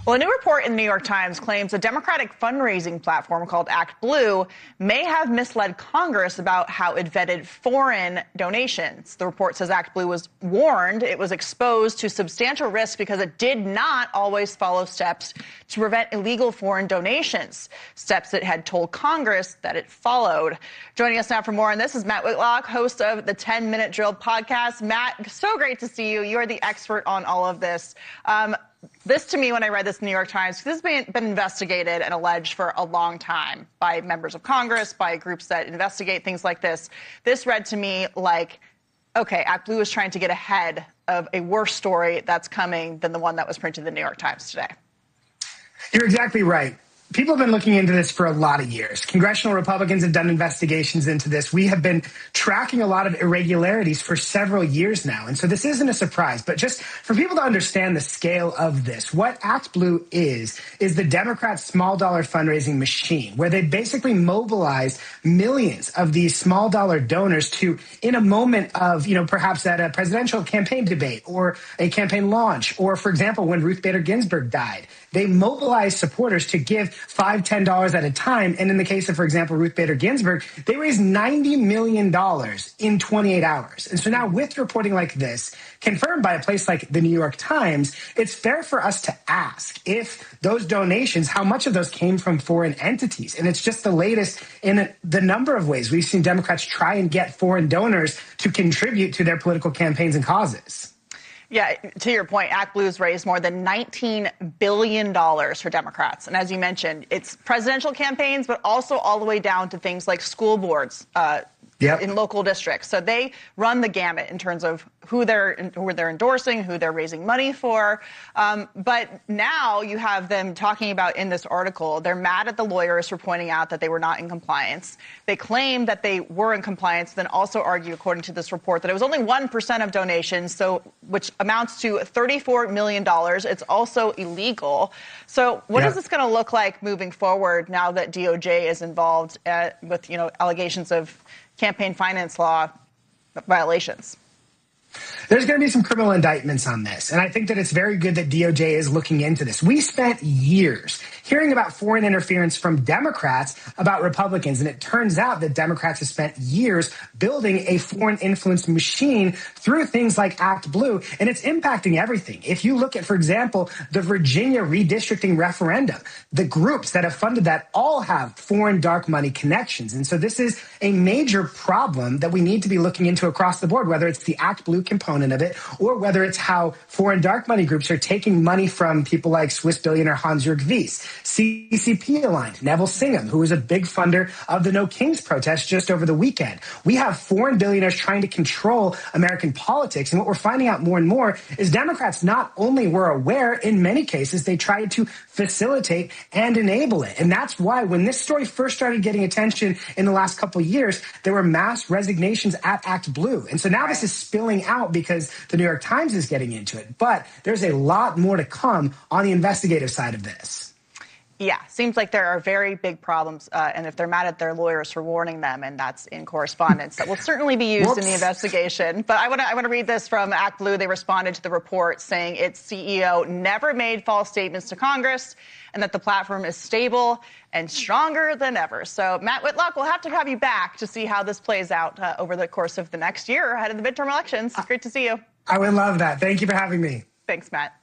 Well, a new report in the New York Times claims a Democratic fundraising platform called ActBlue may have misled Congress about how it vetted foreign donations. The report says ActBlue was warned it was exposed to substantial risk because it did not always follow steps to prevent illegal foreign donations, steps it had told Congress that it followed. Joining us now for more on this is Matt Whitlock, host of the 10-Minute Drill podcast. Matt, so great to see you. You're the expert on all of this. This, to me, when I read this in the New York Times, this has been investigated and alleged for a long time by members of Congress, by groups that investigate things like this. This read to me like, okay, ActBlue is trying to get ahead of a worse story that's coming than the one that was printed in the New York Times today. You're exactly right. People have been looking into this for a lot of years. Congressional Republicans have done investigations into this. We have been tracking a lot of irregularities for several years now. And so this isn't a surprise. But just for people to understand the scale of this, what ActBlue is the Democrats' small dollar fundraising machine, where they basically mobilize millions of these small dollar donors to, in a moment of, perhaps at a presidential campaign debate or a campaign launch, or, for example, when Ruth Bader Ginsburg died, they mobilized supporters to give $5, $10 at a time. And in the case of, for example, Ruth Bader Ginsburg, they raised $90 million in 28 hours. And so now with reporting like this, confirmed by a place like the New York Times, it's fair for us to ask if those donations, how much of those came from foreign entities. And it's just the latest in the number of ways we've seen Democrats try and get foreign donors to contribute to their political campaigns and causes. Yeah, to your point, ActBlue's raised more than $19 billion for Democrats. And as you mentioned, it's presidential campaigns, but also all the way down to things like school boards in local districts. So they run the gamut in terms of who they're endorsing, who they're raising money for. But now you have them talking about in this article, they're mad at the lawyers for pointing out that they were not in compliance. They claim that they were in compliance, then also argue, according to this report, that it was only 1% of donations, which amounts to $34 million. It's also illegal. So what is this going to look like moving forward now that DOJ is involved with allegations of campaign finance law violations? There's going to be some criminal indictments on this, and I think that it's very good that DOJ is looking into this. We spent years hearing about foreign interference from Democrats about Republicans, and it turns out that Democrats have spent years building a foreign influence machine through things like ActBlue, and it's impacting everything. If you look at, for example, the Virginia redistricting referendum, the groups that have funded that all have foreign dark money connections, and so this is a major problem that we need to be looking into across the board, whether it's the ActBlue component of it, or whether it's how foreign dark money groups are taking money from people like Swiss billionaire Hans-Jörg Wyss, CCP aligned, Neville Singham, who was a big funder of the No Kings protest just over the weekend. We have foreign billionaires trying to control American politics, and what we're finding out more and more is Democrats not only were aware, in many cases, they tried to facilitate and enable it. And that's why when this story first started getting attention in the last couple of years, there were mass resignations at ActBlue. And so now this is spilling out because the New York Times is getting into it. But there's a lot more to come on the investigative side of this. Yeah, seems like there are very big problems, and if they're mad at their lawyers for warning them, and that's in correspondence, that will certainly be used in the investigation. But I want to read this from ActBlue. They responded to the report saying its CEO never made false statements to Congress and that the platform is stable and stronger than ever. So, Matt Whitlock, we'll have to have you back to see how this plays out over the course of the next year ahead of the midterm elections. It's great to see you. I would love that. Thank you for having me. Thanks, Matt.